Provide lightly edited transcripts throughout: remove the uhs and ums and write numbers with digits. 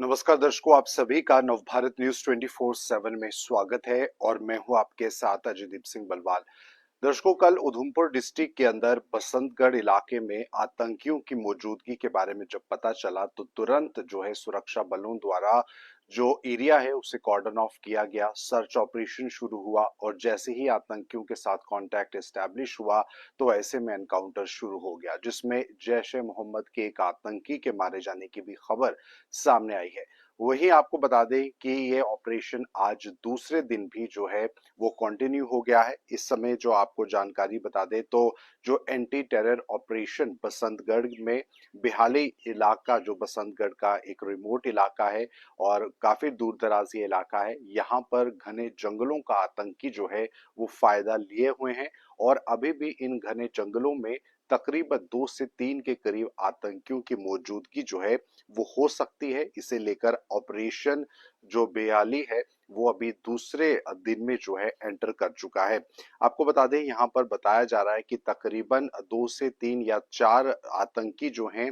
नमस्कार दर्शकों, आप सभी का नवभारत न्यूज 24/7 में स्वागत है और मैं हूं आपके साथ अजयदीप सिंह बलवाल। दर्शकों, कल उधमपुर डिस्ट्रिक्ट के अंदर बसंतगढ़ इलाके में आतंकियों की मौजूदगी के बारे में जब पता चला तो तुरंत जो है सुरक्षा बलों द्वारा जो एरिया है उसे कॉर्डन ऑफ किया गया, सर्च ऑपरेशन शुरू हुआ और जैसे ही आतंकियों के साथ कांटेक्ट एस्टैब्लिश हुआ तो ऐसे में एनकाउंटर शुरू हो गया, जिसमें जैश ए मोहम्मद के एक आतंकी के मारे जाने की भी खबर सामने आई है। वहीं आपको बता दें कि ये ऑपरेशन आज दूसरे दिन भी जो है वो कंटिन्यू हो गया है। इस समय जो आपको जानकारी बता दें तो जो एंटी टेरर ऑपरेशन बसंतगढ़ में बिहाली इलाका, जो बसंतगढ़ का एक रिमोट इलाका है और काफी दूर दराज ये इलाका है, यहाँ पर घने जंगलों का आतंकी जो है वो फायदा लिए हुए हैं और अभी भी इन घने जंगलों में तकरीबन 2 से 3 के करीब आतंकियों की मौजूदगी जो है वो हो सकती है। इसे लेकर ऑपरेशन जो बेहाली है वो अभी दूसरे दिन में जो है एंटर कर चुका है। आपको बता दें, यहाँ पर बताया जा रहा है कि तकरीबन 2 से 3 या 4 आतंकी जो हैं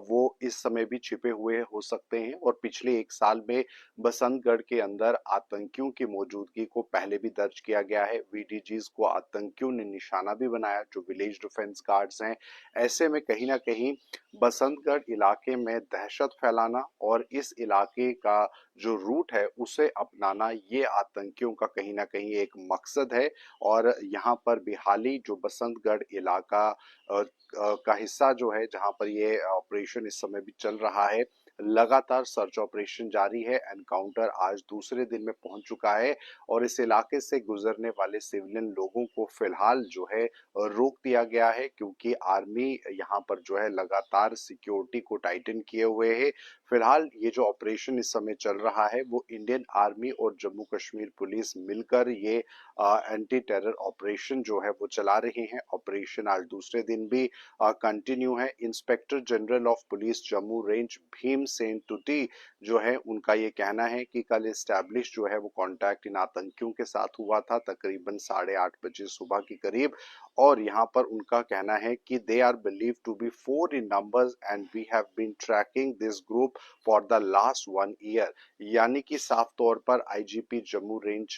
वो इस समय भी छिपे हुए हो सकते हैं और पिछले एक साल में बसंतगढ़ के अंदर आतंकियों की मौजूदगी को पहले भी दर्ज किया गया है। वीडीजीज को आतंकियों ने निशाना भी बनाया, जो विलेज डिफेंस गार्ड्स हैं। ऐसे में कहीं ना कहीं बसंतगढ़ इलाके में दहशत फैलाना और इस इलाके का जो रूट है उसे अपनाना, ये आतंकियों का कहीं ना कहीं एक मकसद है। और यहाँ पर बिहाली जो बसंतगढ़ इलाका का हिस्सा जो है, जहाँ पर ये ऑपरेशन इस समय भी चल रहा है, लगातार सर्च ऑपरेशन जारी है। एनकाउंटर आज दूसरे दिन में पहुंच चुका है और इस इलाके से गुजरने वाले सिविलियन लोगों को फिलहाल जो है रोक दिया गया है, क्योंकि आर्मी यहाँ पर जो है लगातार सिक्योरिटी को टाइटन किए हुए है। फिलहाल ये जो ऑपरेशन इस समय चल रहा है वो इंडियन आर्मी और जम्मू कश्मीर पुलिस मिलकर ये एंटी टेरर ऑपरेशन जो है वो चला रहे हैं। ऑपरेशन आज दूसरे दिन भी कंटिन्यू है। Inspector general of police Jammu range Bhim Sen टुटी जो है, उनका ये कहना है कि कल एस्टैब्लिश जो है वो कांटेक्ट इन आतंकियों के साथ हुआ था तकरीबन 8:30 बजे सुबह के करीब। और यहाँ पर उनका कहना है कि they are believe to be 4 in numbers and we have been tracking this group for the last 1 year. यानी कि साफ तौर पर आईजीपी जम्मू रेंज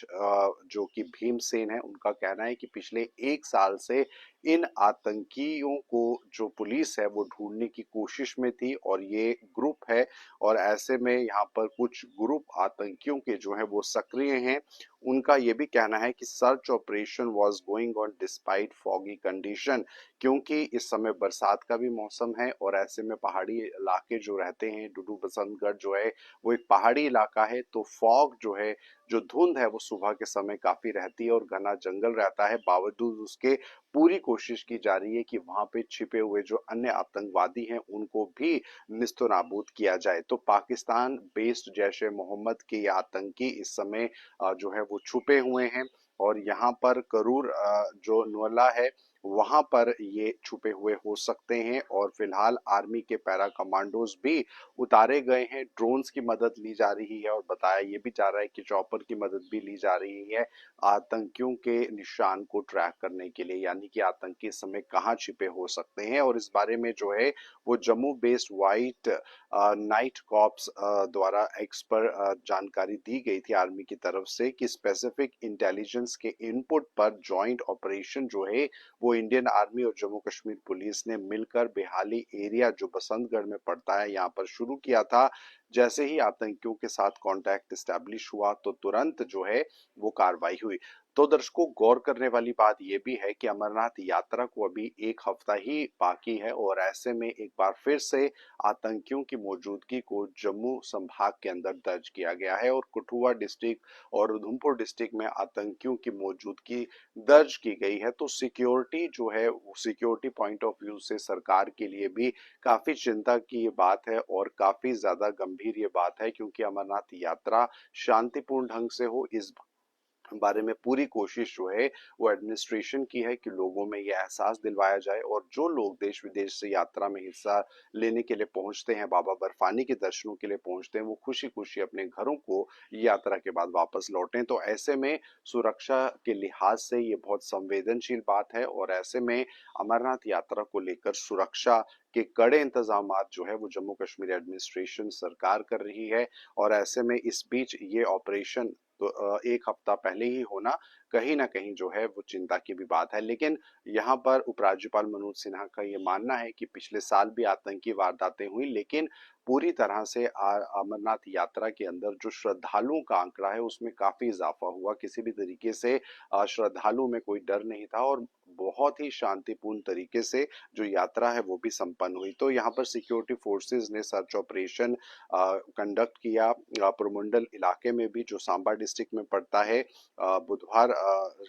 जो कि भीम सेन है, उनका कहना है कि पिछले एक साल से इन आतंकियों को जो पुलिस है वो ढूंढने की कोशिश में थी और ये ग्रुप है। और ऐसे में यहाँ पर कुछ ग्रुप आतंकियों के जो है वो सक्रिय हैं। उनका ये भी कहना है कि search operation was going on despite foggy condition, क्योंकि इस समय बरसात का भी मौसम है और ऐसे में पहाड़ी इलाके जो रहते हैं, डुडू बसंतगढ़ जो है वो एक पहाड़ी इलाका है, तो फॉग जो है, जो धुंध है वो सुबह के समय काफी रहती है और घना जंगल रहता है। बावजूद उसके पूरी कोशिश की जा रही है कि वहां पे छिपे हुए जो अन्य आतंकवादी हैं उनको भी निस्तो नाबूद किया जाए। तो पाकिस्तान बेस्ड जैश ए मोहम्मद के ये आतंकी इस समय जो है वो छुपे हुए हैं और यहाँ पर करूर जो नोला है वहां पर ये छुपे हुए हो सकते हैं। और फिलहाल आर्मी के पैरा कमांडोज भी उतारे गए हैं, ड्रोन्स की मदद ली जा रही है और बताया ये भी जा रहा है कि चॉपर की मदद भी ली जा रही है आतंकियों के निशान को ट्रैक करने के लिए, यानी कि आतंकी इस समय कहाँ छिपे हो सकते हैं। और इस बारे में जो है वो Jammu based white knight corps द्वारा एक्सपर्ट जानकारी दी गई थी आर्मी की तरफ से कि स्पेसिफिक इंटेलिजेंस के इनपुट पर जॉइंट ऑपरेशन जो है वो इंडियन आर्मी और जम्मू कश्मीर पुलिस ने मिलकर बेहाली एरिया जो बसंतगढ़ में पड़ता है यहाँ पर शुरू किया था। जैसे ही आतंकियों के साथ कांटेक्ट एस्टैब्लिश हुआ तो तुरंत जो है वो कार्रवाई हुई। तो दर्शकों, गौर करने वाली बात यह भी है कि अमरनाथ यात्रा को अभी एक हफ्ता ही बाकी है और ऐसे में एक बार फिर से आतंकियों की मौजूदगी को जम्मू संभाग के अंदर दर्ज किया गया है और कठुआ डिस्ट्रिक्ट और उधमपुर डिस्ट्रिक्ट में आतंकियों की मौजूदगी दर्ज की गई है। तो सिक्योरिटी जो है, सिक्योरिटी पॉइंट ऑफ व्यू से सरकार के लिए भी काफी चिंता की ये बात है और काफी ज्यादा गंभीर ये बात है, क्योंकि अमरनाथ यात्रा शांतिपूर्ण ढंग से हो, इस बारे में पूरी कोशिश जो है वो एडमिनिस्ट्रेशन की है कि लोगों में ये एहसास दिलवाया जाए और जो लोग देश विदेश से यात्रा में हिस्सा लेने के लिए पहुंचते हैं, बाबा बर्फानी के दर्शनों के लिए पहुंचते हैं, वो खुशी खुशी अपने घरों को यात्रा के बाद वापस लौटें। तो ऐसे में सुरक्षा के लिहाज से ये बहुत संवेदनशील बात है और ऐसे में अमरनाथ यात्रा को लेकर सुरक्षा के कड़े इंतजाम जो है वो जम्मू कश्मीर एडमिनिस्ट्रेशन सरकार कर रही है। और ऐसे में इस बीच ये ऑपरेशन तो एक हफ्ता पहले ही होना कहीं ना कहीं जो है वो चिंता की भी बात है। लेकिन यहाँ पर उपराज्यपाल मनोज सिन्हा का ये मानना है कि पिछले साल भी आतंकी वारदातें हुई, लेकिन पूरी तरह से अमरनाथ यात्रा के अंदर जो श्रद्धालुओं का आंकड़ा है उसमें काफी इजाफा हुआ। किसी भी तरीके से श्रद्धालुओं में कोई डर नहीं था और बहुत ही शांतिपूर्ण तरीके से जो यात्रा है वो भी संपन्न हुई। तो यहाँ पर सिक्योरिटी फोर्सेस ने सर्च ऑपरेशन कंडक्ट किया पुरमंडल इलाके में भी, जो सांबा डिस्ट्रिक्ट में पड़ता है, बुधवार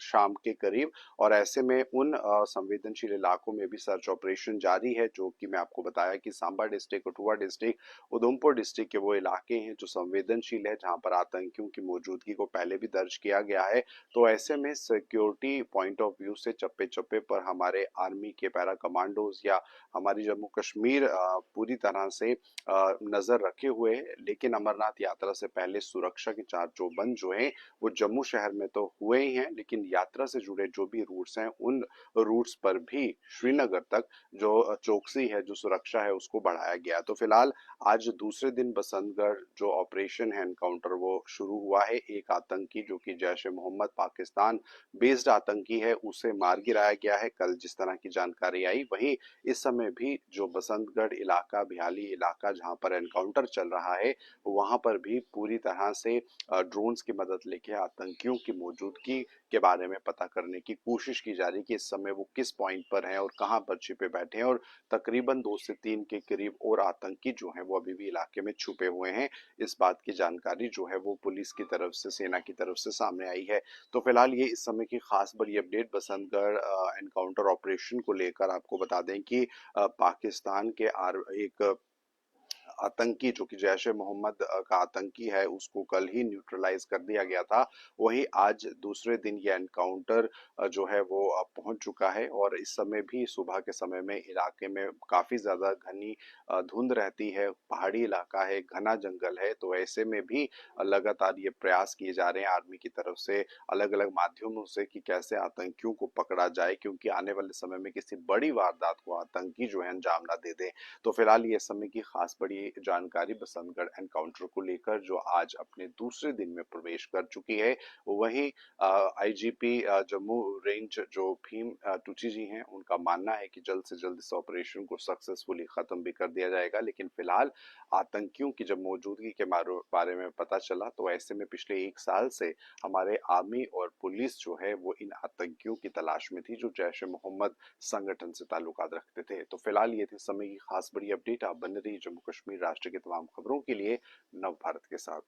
शाम के करीब। और ऐसे में उन संवेदनशील इलाकों में भी सर्च ऑपरेशन जारी है, जो कि मैं आपको बताया कि Samba district, Kathua district, Udhampur district के वो इलाके हैं जो संवेदनशील है, जहां पर आतंकियों की मौजूदगी को पहले भी दर्ज किया गया है। तो ऐसे में सिक्योरिटी पॉइंट ऑफ व्यू से चप्पे चप्पे पर हमारे आर्मी के पैरा कमांडोज या हमारी जम्मू कश्मीर पूरी तरह से नजर रखे हुए है। लेकिन अमरनाथ यात्रा से पहले सुरक्षा के चार चौबंद जो हैं वो जम्मू शहर में तो हुए ही हैं, लेकिन यात्रा से जुड़े जो भी रूट्स हैं उन रूट्स पर भी श्रीनगर तक जो चौकसी है, जो सुरक्षा है, उसको बढ़ाया गया। तो फिलहाल आज दूसरे दिन बसंतगढ़ जो ऑपरेशन है एनकाउंटर वो शुरू हुआ है। एक आतंकी जो कि जैश ए मोहम्मद पाकिस्तान बेस्ड आतंकी है उसे मार गिराया गया है कल, जिस तरह की जानकारी आई। वहीं इस समय भी जो बसंतगढ़ इलाका, बिहाली इलाका, जहां पर एनकाउंटर चल रहा है, वहां पर भी पूरी तरह से ड्रोन्स की मदद लेके आतंकियों की मौजूदगी के बारे में पता करने की कोशिश की जा रही है कि इस समय वो किस पॉइंट पर हैं और कहां पर छिपे बैठे हैं। और तकरीबन 2 से 3 के करीब और आतंकी जो हैं वो अभी भी इलाके में छुपे हुए हैं। इस बात की जानकारी जो है वो पुलिस की तरफ से, सेना की तरफ से सामने आई है। तो फिलहाल ये इस समय की खास बड़ी अपडेट बसंतगढ़ एनकाउंटर ऑपरेशन को लेकर। आपको बता दें कि पाकिस्तान के एक आतंकी जो कि जैश ए मोहम्मद का आतंकी है उसको कल ही न्यूट्रलाइज कर दिया गया था। वहीं आज दूसरे दिन ये एनकाउंटर जो है वो पहुंच चुका है और इस समय भी सुबह के समय में इलाके में काफी ज्यादा घनी धुंध रहती है, पहाड़ी इलाका है, घना जंगल है। तो ऐसे में भी लगातार ये प्रयास किए जा रहे हैं आर्मी की तरफ से अलग अलग माध्यमों से कि कैसे आतंकियों को पकड़ा जाए, क्योंकि आने वाले समय में किसी बड़ी वारदात को आतंकी जो है अंजाम ना दे दे। तो फिलहाल ये समय की खास बड़ी जानकारी बसंतगढ़ एनकाउंटर को लेकर, जो आज अपने दूसरे दिन में प्रवेश कर चुकी है। वहीं आईजीपी जम्मू रेंज जो भीम टुची जी हैं, उनका मानना है कि जल्द से जल्द इस ऑपरेशन को सक्सेसफुली खत्म भी कर दिया जाएगा। लेकिन फिलहाल आतंकियों की जब मौजूदगी के बारे में पता चला, तो ऐसे में पिछले 1 साल से हमारे आर्मी और पुलिस जो है वो इन आतंकियों की तलाश में थी जो जैश ए मोहम्मद संगठन से ताल्लुकात रखते थे। तो फिलहाल ये थी समय की खास बड़ी अपडेट। आप बने रहिए जम्मू कश्मीर राष्ट्र की तमाम खबरों के लिए नव भारत के साथ।